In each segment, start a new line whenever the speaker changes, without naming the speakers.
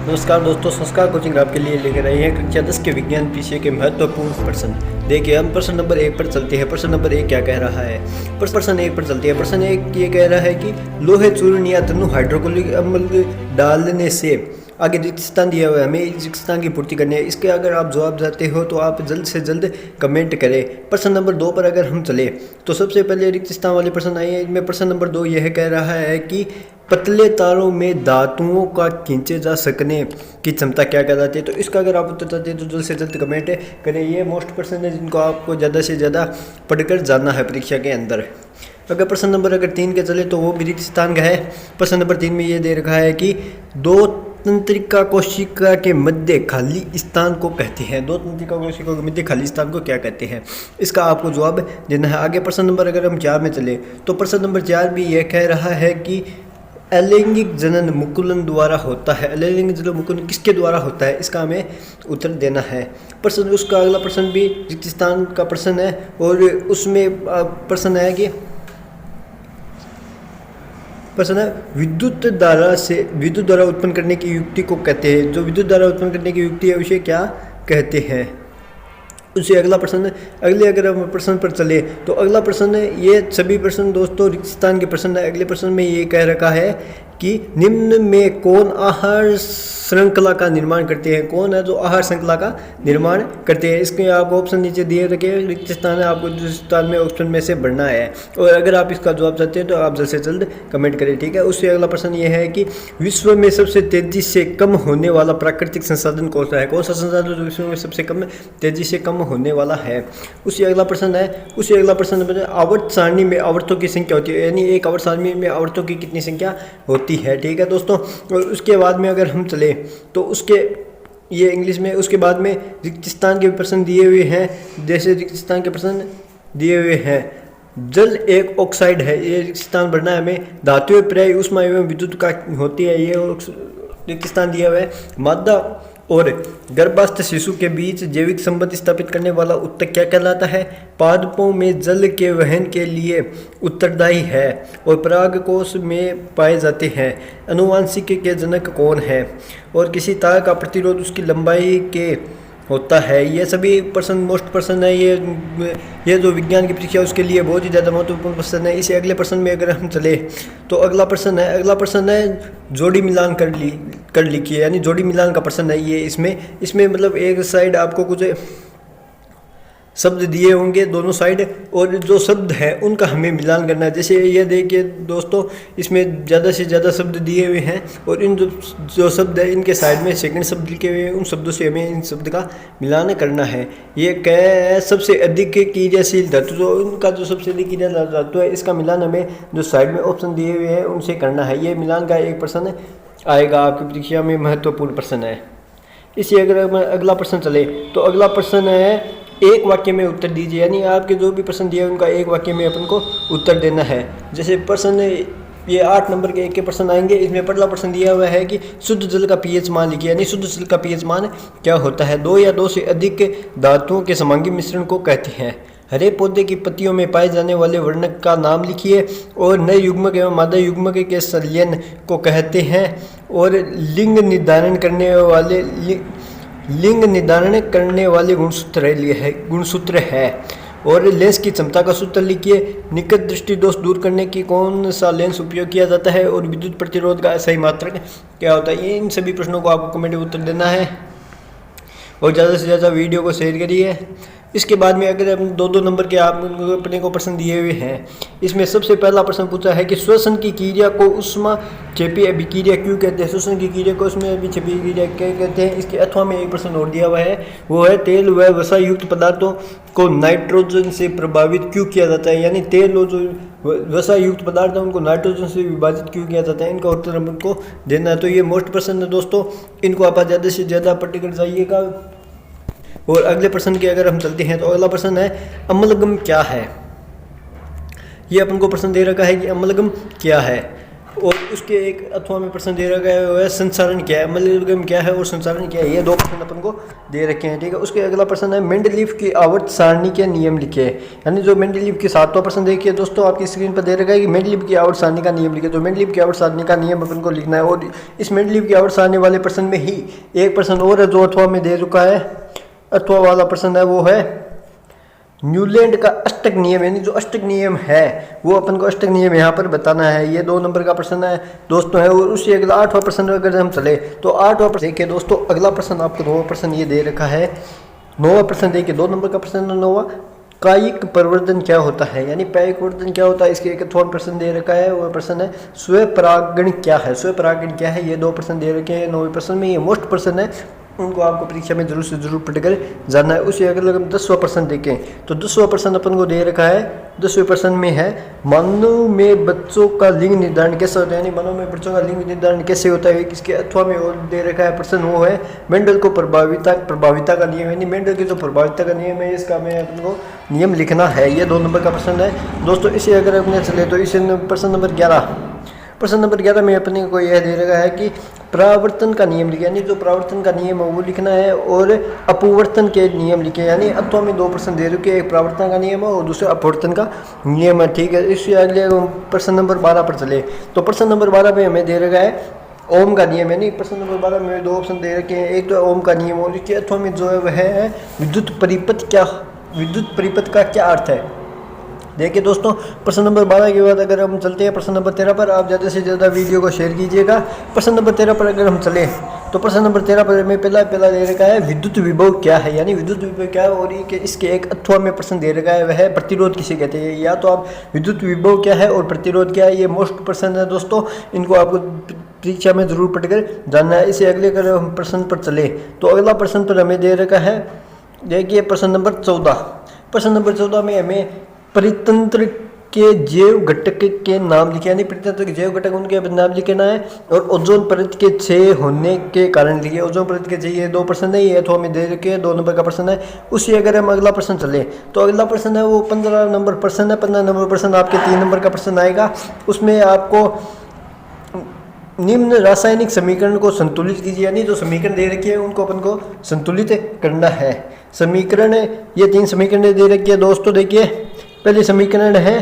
नमस्कार दोस्तों, संस्कार कोचिंग आपके लिए लेकर आई है कक्षा 10 के विज्ञान विषय के महत्वपूर्ण प्रश्न। देखिए, हम प्रश्न नंबर 1 पर चलते हैं। प्रश्न नंबर 1 क्या कह रहा है? प्रश्न 1 पर चलते हैं। प्रश्न 1 ये कह रहा है कि लोहे चूर्ण या तनु हाइड्रोक्लोरिक अम्ल डालने से आगे रिक्त स्थान दिया हुआ है, हमें इस रिक्त स्थान की पूर्ति करनी है। इसके अगर आप जवाब चाहते हो तो आप जल्द से जल्द कमेंट करें। प्रश्न नंबर 2 पर अगर हम चले तो सबसे पहले रिक्त स्थान वाले प्रश्न आए हैं। इनमें प्रश्न नंबर 2 यह कह रहा है कि पतले तारों में धातुओं का खींचे जा सकने की क्षमता क्या कहलाती है। तो इसका अगर आप उत्तर चाहते हैं तो जल्द से जल्द कमेंट करें। ये मोस्ट प्रश्न है जिनको आपको ज़्यादा से ज़्यादा पढ़कर जाना है परीक्षा के अंदर। अगर प्रश्न नंबर अगर 3 के चले तो वो भी रिक्त स्थान का है। प्रश्न नंबर 3 में ये दे रखा है कि दो तंत्रिका कोशिका के मध्य खाली स्थान को कहते हैं। दो तंत्रिका कोशिका के मध्य खाली स्थान को क्या कहते हैं, इसका आपको जवाब देना है। आगे प्रश्न नंबर अगर हम 4 में चले तो प्रश्न नंबर 4 भी यह कह रहा है कि अलैंगिक जनन मुकुलन द्वारा होता है। अलैंगिक जनन मुकुलन किसके द्वारा होता है, इसका हमें उत्तर देना है। प्रश्न उसका अगला प्रश्न भी रिक्त स्थान का प्रश्न है और उसमें प्रश्न है कि प्रश्न है विद्युत धारा उत्पन्न करने की युक्ति को कहते हैं। जो विद्युत धारा उत्पन्न करने की युक्ति है उसे क्या कहते हैं। उससे अगला प्रश्न, अगले अगर हम प्रश्न पर चले तो अगला प्रश्न है, ये सभी प्रश्न दोस्तों रिक्त स्थान के प्रश्न है। अगले प्रश्न में ये कह रखा है कि निम्न में कौन आहार श्रृंखला का निर्माण करते हैं। कौन है जो आहार श्रृंखला का निर्माण करते हैं। इसके आपको ऑप्शन नीचे दिए रखे रिक्त स्थान है, आपको जिस स्थान में ऑप्शन में से बढ़ना है। और अगर आप इसका जवाब चाहते हैं तो आप जल्द से जल्द कमेंट करें, ठीक है। उससे अगला प्रश्न ये है कि विश्व में सबसे तेजी से कम होने वाला प्राकृतिक संसाधन कौन सा है। कौन सा संसाधन जो विश्व में सबसे कम तेजी से कम होने वाला है। उसी अगला प्रश्न है, उसी अगला प्रश्न आवर्त सारणी में आवर्तों की संख्या होती है, यानी एक आवर्त सारणी में आवर्तों की कितनी संख्या होती है, ठीक है दोस्तों। और उसके बाद में अगर हम चले तो उसके ये इंग्लिश में उसके बाद में रिक्त स्थान के प्रश्न दिए हुए हैं। जैसे रिक्त स्थान के प्रश्न दिए हुए हैं, जल एक ऑक्साइड है, ये रिक्त स्थान भरना है हमें। धातुएं प्राय ऊष्मा एवं विद्युत का होती है, ये रिक्त स्थान दिया हुआ है। मादा और गर्भस्थ शिशु के बीच जैविक संबंध स्थापित करने वाला उत्तक क्या कहलाता है। पादपों में जल के वहन के लिए उत्तरदायी है और परागकोश में पाए जाते हैं। अनुवांशिक के जनक कौन है और किसी तार का प्रतिरोध उसकी लंबाई के होता है। ये सभी प्रश्न मोस्ट प्रश्न है। ये जो विज्ञान की परीक्षा है उसके लिए बहुत ही ज़्यादा महत्वपूर्ण प्रश्न है। इसे अगले प्रश्न में अगर हम चले तो अगला प्रश्न है जोड़ी मिलान कर लिखिए, यानी जोड़ी मिलान का प्रश्न है ये। इसमें मतलब एक साइड आपको कुछ शब्द दिए होंगे दोनों साइड, और जो शब्द हैं उनका हमें मिलान करना है। जैसे ये देखिए दोस्तों, इसमें ज़्यादा से ज़्यादा शब्द दिए हुए हैं और इन जो शब्द है इनके साइड में सेकंड शब्द लिखे हुए हैं, उन शब्दों से हमें इन शब्द का मिलान करना है। ये क्या है, सबसे अधिक क्रियाशील धातु, जो उनका जो सबसे अधिक क्रियाशील धातु है इसका मिलान हमें जो साइड में ऑप्शन दिए हुए हैं उनसे करना है। ये मिलान का एक प्रश्न आएगा आपकी परीक्षा में, महत्वपूर्ण प्रश्न है। इसी अगर अगला प्रश्न चले तो अगला प्रश्न है एक वाक्य में उत्तर दीजिए, यानी आपके जो भी प्रश्न दिए उनका एक वाक्य में अपन को उत्तर देना है। जैसे प्रश्न ये 8 नंबर के एक के प्रश्न आएंगे। इसमें पहला प्रश्न दिया हुआ है कि शुद्ध जल का पीएच मान लिखिए, यानी शुद्ध जल का पीएच मान क्या होता है। 2 या 2 से अधिक धातुओं के समांगी मिश्रण को कहते हैं। हरे पौधे की पत्तियों में पाए जाने वाले वर्णक का नाम लिखिए और नए युग्मक एवं मादा युग्मक के संलयन को कहते हैं। और लिंग निर्धारण करने वाले गुणसूत्र है। और लेंस की क्षमता का सूत्र लिखिए। निकट दृष्टि दोष दूर करने की कौन सा लेंस उपयोग किया जाता है और विद्युत प्रतिरोध का सही मात्रक क्या होता है। इन सभी प्रश्नों को आपको कमेंट में उत्तर देना है और ज़्यादा से ज़्यादा वीडियो को शेयर करिए। इसके बाद में अगर हम 2-2 नंबर के आप अपने को प्रश्न दिए हुए हैं, इसमें सबसे पहला प्रश्न पूछा है कि श्वसन की क्रिया को उष्मा क्षेपी अभिक्रिया क्यों कहते हैं। श्वसन की क्रिया को उसमें अभिक्षेपी अभिक्रिया क्या कहते हैं। इसके अथवा में एक प्रश्न और दिया हुआ है, वो है तेल व वसा युक्त पदार्थों को नाइट्रोजन से प्रभावित क्यों किया जाता है, यानी तेल और जो वसा युक्त पदार्थ है उनको नाइट्रोजन से विभाजित क्यों किया जाता है। इनका उत्तर हमको देना है। तो ये मोस्ट प्रश्न है दोस्तों, इनको आप ज़्यादा से ज़्यादा पढ़ कर जाइएगा। और अगले प्रश्न के अगर हम चलते हैं तो अगला प्रश्न है अम्लगम क्या है। ये अपन को प्रश्न दे रखा है कि अम्लगम क्या है। और उसके एक अथवा में प्रश्न दे रखा है वो है संसारण क्या है, अम्लीयम क्या है और संसारण क्या है, ये 2 प्रश्न अपन को दे रखे हैं। ठीक है, उसके अगला प्रश्न है मेंडलीव की आवर्त सारणी के नियम लिखे। यानी जो मेंडलीव की 7वां प्रश्न देखिए दोस्तों, आपकी स्क्रीन पर दे रखा है कि मेंडलीव की आवर्त सारणी का नियम लिखे। तो मेंडलीव की आवर्त सारणी का नियम अपन को लिखना है। और इस मेंडलीव की आवर्त सारणी वाले प्रश्न में ही एक प्रश्न और है जो अथवा में दे चुका है। अथवा वाला प्रश्न है वो है न्यूलैंड का अष्टक नियम, यानी जो अष्टक नियम है वो अपन को अष्टक नियम यहाँ पर बताना है। ये 2 नंबर का प्रश्न है दोस्तों है। और उससे अगला 8वां प्रश्न अगर हम चले तो 8वां प्रश्न देखिए दोस्तों, अगला प्रश्न आपको 9वां प्रश्न ये दे रखा है। 9वां प्रश्न देखिए, 2 नंबर का प्रश्न 9वां, कायिक प्रवर्धन क्या होता है, यानी कायिक प्रवर्धन क्या होता है, इसके एक अथवा प्रश्न दे रखा है। वो प्रश्न है स्वपरागण क्या है, स्वपरागण क्या है, ये 2 प्रश्न दे रखे हैं 9वें प्रश्न में। ये मोस्ट प्रश्न है, उनको आपको परीक्षा में जरूर से जरूर पढ़कर जानना है। उसी अगर हम 10वां प्रश्न देखें तो 10वां प्रश्न अपन को दे रखा है। 10वें प्रश्न में है मानव में बच्चों का लिंग निर्धारण कैसे होता है, यानी मानव में बच्चों का लिंग निर्धारण कैसे होता है, किसके अथवा में और दे रखा है प्रश्न वो है मेंडल को प्रभाविता का नियम, यानी मेंडल की जो प्रभाविता का नियम है इसका मैं अपन को नियम लिखना है। ये 2 नंबर का प्रश्न है दोस्तों। इसे अगर अपने चले तो इसे प्रश्न नंबर 11 में अपने को यह दे रखा है कि परावर्तन का नियम लिखे, यानी जो परावर्तन का नियम है वो लिखना है और अपवर्तन के नियम लिखे। यानी अथवा में 2 प्रश्न दे रखे, एक परावर्तन का नियम है और दूसरा अपवर्तन का नियम है। ठीक है, इससे अगले प्रश्न नंबर 12 पर चले तो प्रश्न नंबर 12 में हमें दे रखा है ओम का नियम, यानी प्रश्न नंबर 12 में 2 ऑप्शन दे रखे हैं। एक तो ओम का नियम और इसके अथवा में जो है वह है विद्युत परिपथ का क्या अर्थ है। देखिए दोस्तों, प्रश्न नंबर 12 के बाद अगर हम चलते हैं प्रश्न नंबर 13 पर, आप ज़्यादा से ज़्यादा वीडियो को शेयर कीजिएगा। प्रश्न नंबर 13 पर अगर हम चले तो प्रश्न नंबर 13 पर में पहला दे रखा है विद्युत विभव क्या है, यानी विद्युत विभव क्या है। और इसके एक अथवा में प्रश्न दे रखा है वह है प्रतिरोध किसे कहते हैं। या तो आप विद्युत विभव क्या है और प्रतिरोध क्या है, ये मोस्ट प्रश्न है दोस्तों, इनको आपको परीक्षा में जरूर पढ़कर जानना है। इसे अगले अगर हम प्रश्न पर चले तो अगला प्रश्न पर हमें दे रखा है, देखिए प्रश्न नंबर 14 में हमें परितंत्र के जैव घटक के नाम लिखे, यानी परितंत्र के जैव घटक उनके नाम लिखना है। और ओजोन परत के क्षय होने के कारण लिखे, ओजोन परत के क्षय, ये 2 प्रश्न है, ये अथवा में दे रखे 2 नंबर का प्रश्न है। उसी अगर हम अगला प्रश्न चले तो अगला प्रश्न है वो 15 नंबर प्रश्न है। 15 नंबर प्रश्न आपके 3 नंबर का प्रश्न आएगा। उसमें आपको निम्न रासायनिक समीकरण को संतुलित कीजिए, यानी जो समीकरण दे रखी है उनको अपन को संतुलित करना है। समीकरण ये 3 समीकरण दे रखी है दोस्तों। देखिए पहले समीकरण है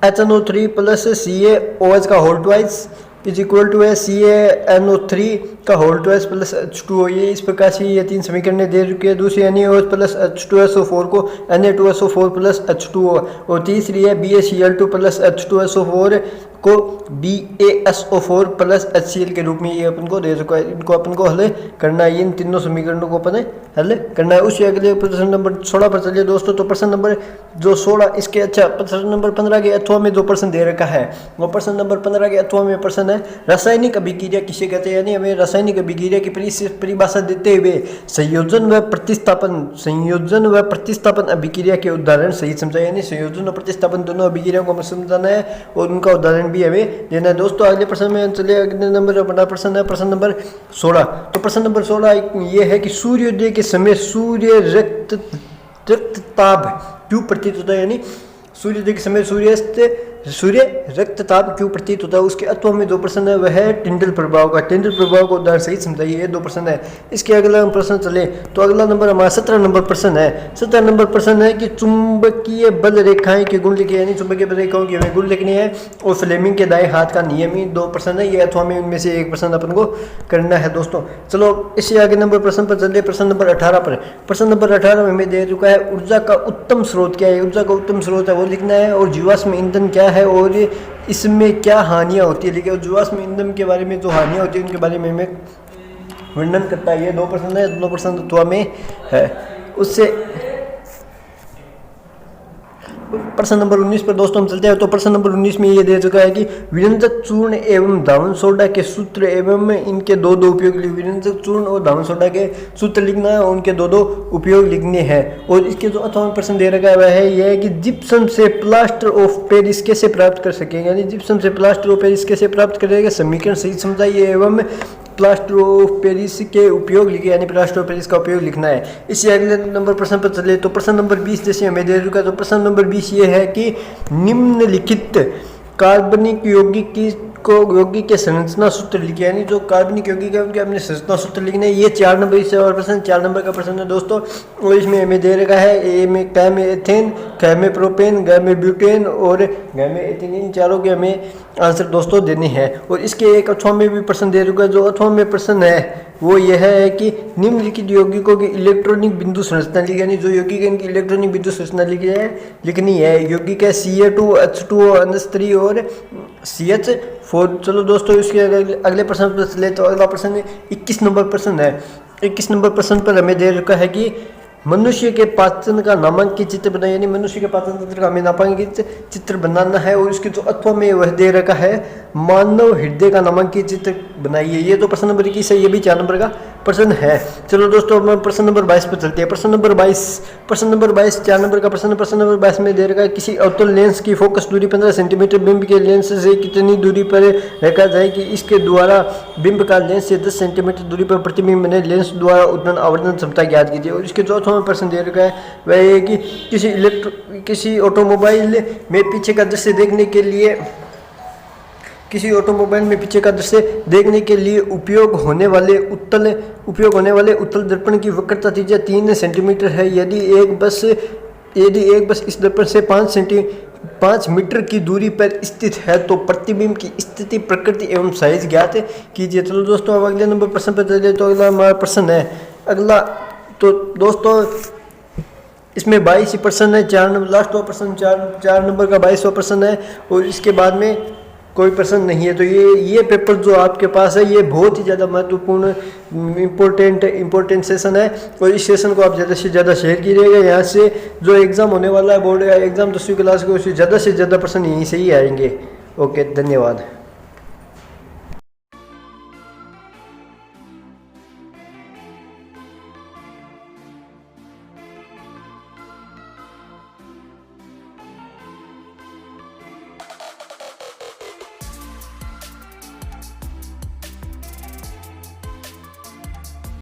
HNO3 प्लस CaOH का whole twice is equal to है CaNO3 का होल ट्वाइस प्लस H2O। ये इस प्रकार से ये 3 समीकरण दे रखी है। दूसरी NaOH प्लस H2SO4 को Na2SO4 प्लस H2O, और तीसरी है BaCl2 प्लस H2SO4 को BaSO4 प्लस HCl के रूप में ये अपन को दे चुका है। इनको अपन को हल करना है, इन तीनों समीकरणों को अपन हल करना है। उसी अगले प्रश्न नंबर 16 पर चलिए दोस्तों। तो प्रश्न नंबर जो 16 इसके प्रश्न नंबर 15 के अथवा में जो प्रश्न दे रखा है वो प्रश्न नंबर 15 के अथवा में प्रश्न है रासायनिक अभिक्रिया किसे कहते हैं, यानी हमें रासायनिक अभिक्रिया की परिभाषा देते हुए संयोजन व प्रतिस्थापन अभिक्रिया के उदाहरण सही समझाए, यानी संयोजन और प्रतिस्थापन दोनों अभिक्रियाओं को हमें समझाना है और उनका उदाहरण भी हमें देना है दोस्तों। अगले प्रश्न में चलिए, अगले नंबर बड़ा प्रश्न है प्रश्न नंबर 16। तो प्रश्न नंबर 16 ये है कि सूर्योदय के समय सूर्य रक्तताप क्यों प्रतीत होता है, यानी सूर्योदय के समय सूर्य रक्तताप क्यों प्रतीत होता है। उसके अथवा में 2 प्रश्न है वह है टिंडल प्रभाव का को उदाहरण सही समझाइए, ये 2 प्रश्न है। इसके अगला प्रश्न चले तो अगला नंबर हमारा 17 नंबर प्रश्न है। 17 नंबर प्रश्न है कि चुंबकीय बल रेखाएं के गुण लिखे, यानी चुंबकीय बल रेखाओं की हमें गुण लिखनी है। और फ्लेमिंग के दाएं हाथ का नियम, ही 2 प्रश्न है। ये अथवा में उनमें से एक प्रश्न अपन को करना है दोस्तों। चलो इससे आगे नंबर प्रश्न पर चलिए, प्रश्न नंबर 18 पर। प्रश्न नंबर 18 में हमें दे चुका है ऊर्जा का उत्तम स्रोत क्या है। ऊर्जा का उत्तम स्रोत है वो लिखना है, और जीवाश्म ईंधन क्या है और इसमें क्या हानियां होती है। लेकिन जीवाश्म ईंधन के बारे में जो हानियां होती है उनके बारे में हमें वर्णन करता है। ये 2 प्रश्न है, 2 प्रश्न तत्व में है। उससे प्रश्न नंबर 19 पर दोस्तों हम चलते हैं। तो प्रश्न नंबर 19 में ये दे चुका है कि विरंजक चूर्ण एवं धावन सोडा के सूत्र एवं इनके 2 उपयोग। विरंजक चूर्ण और धावन सोडा के सूत्र लिखना है और उनके 2 उपयोग लिखने हैं। और इसके जो अथवा में प्रश्न दे रखा है वह है यह है कि जिप्सम से प्लास्टर ऑफ पेरिस कैसे प्राप्त कर सकेंगे, यानी जिप्सम से प्लास्टर ऑफ पेरिस कैसे प्राप्त करेंगे, समीकरण सही समझाइए एवं प्लास्टर ऑफ पेरिस के उपयोग लिखे, यानी प्लास्टर ऑफ पेरिस का उपयोग लिखना है। इसी अगले नंबर प्रश्न पर चले तो प्रश्न नंबर 20 जैसे हमें दे चुका। तो प्रश्न नंबर 20 ये है कि निम्नलिखित कार्बनिक यौगिक यौगिक के संरचना सूत्र लिखे, यानी जो कार्बनिक यौगिक है उनके अपने संरचना सूत्र लिखने। ये 4 नंबर से और प्रश्न 4 नंबर का प्रश्न है दोस्तों। और इसमें हमें दे रखा है ए में क में एथेन, क में प्रोपेन, ग में ब्यूटेन और घ में एथेन, इन चारों के हमें आंसर दोस्तों देने हैं। और इसके एक 8वां में भी प्रश्न दे रखा है। जो 8वां में प्रश्न है वो यह है कि निम्नलिखित यौगिकों की इलेक्ट्रॉनिक बिंदु संरचना लिखी, यानी जो यौगिक है इनकी इलेक्ट्रॉनिक बिंदु संरचना लिखनी है। यौगिक है Ca2H2O और CH4। चलो दोस्तों इसके अगले प्रश्न पर चले। तो अगला प्रश्न 21 नंबर प्रश्न है। 21 नंबर प्रश्न पर हमें दे रखा है कि मनुष्य के पाचन का नामांकित चित्र बनाए, यानी मनुष्य के पाचन तंत्र का हमें नामांकित चित्र बनाना है। और इसके जो 8वां में वह दे रखा है मानव हृदय का नामांकित चित्र बनाइए। ये तो प्रश्न नंबर 21 है, ये भी 4 नंबर का प्रश्न है। चलो दोस्तों अब हम प्रश्न नंबर 22 पर चलते हैं। प्रश्न नंबर 22 4 नंबर का प्रश्न। प्रश्न नंबर 22 में दे रखा है किसी अवतल लेंस की फोकस दूरी 15 सेंटीमीटर बिंब के लेंस से कितनी दूरी पर रखा जाए कि इसके द्वारा बिंब का लेंस से 10 सेंटीमीटर दूरी पर प्रतिबिंब बने। लेंस द्वारा उत्पन्न आवर्धन क्षमता ज्ञात कीजिए। और इसके चौथा में प्रश्न दे रखा है वह ये कि किसी ऑटोमोबाइल में पीछे का दृश्य देखने के लिए उपयोग होने वाले उत्तल दर्पण की वक्रता त्रिज्या 3 सेंटीमीटर है। यदि एक बस इस दर्पण से 5 मीटर की दूरी पर स्थित है तो प्रतिबिंब की स्थिति, प्रकृति एवं साइज ज्ञात कीजिए। चलो दोस्तों अब अगले नंबर प्रश्न पर चलिए। तो अगला हमारा प्रश्न है अगला, तो दोस्तों इसमें 22 प्रश्न है। 4 नंबर लास्ट वाला प्रश्न 4 नंबर का 22वां प्रश्न है। और इसके बाद में कोई प्रश्न नहीं है। तो ये पेपर जो आपके पास है ये बहुत ही ज़्यादा महत्वपूर्ण इम्पोर्टेंट सेशन है। और इस सेशन को आप ज़्यादा से ज़्यादा शेयर कीजिएगा। यहाँ से जो एग्ज़ाम होने वाला है बोर्ड का एग्ज़ाम 10वीं क्लास को, उससे ज़्यादा से ज़्यादा प्रश्न यहीं से ही आएंगे। ओके, धन्यवाद।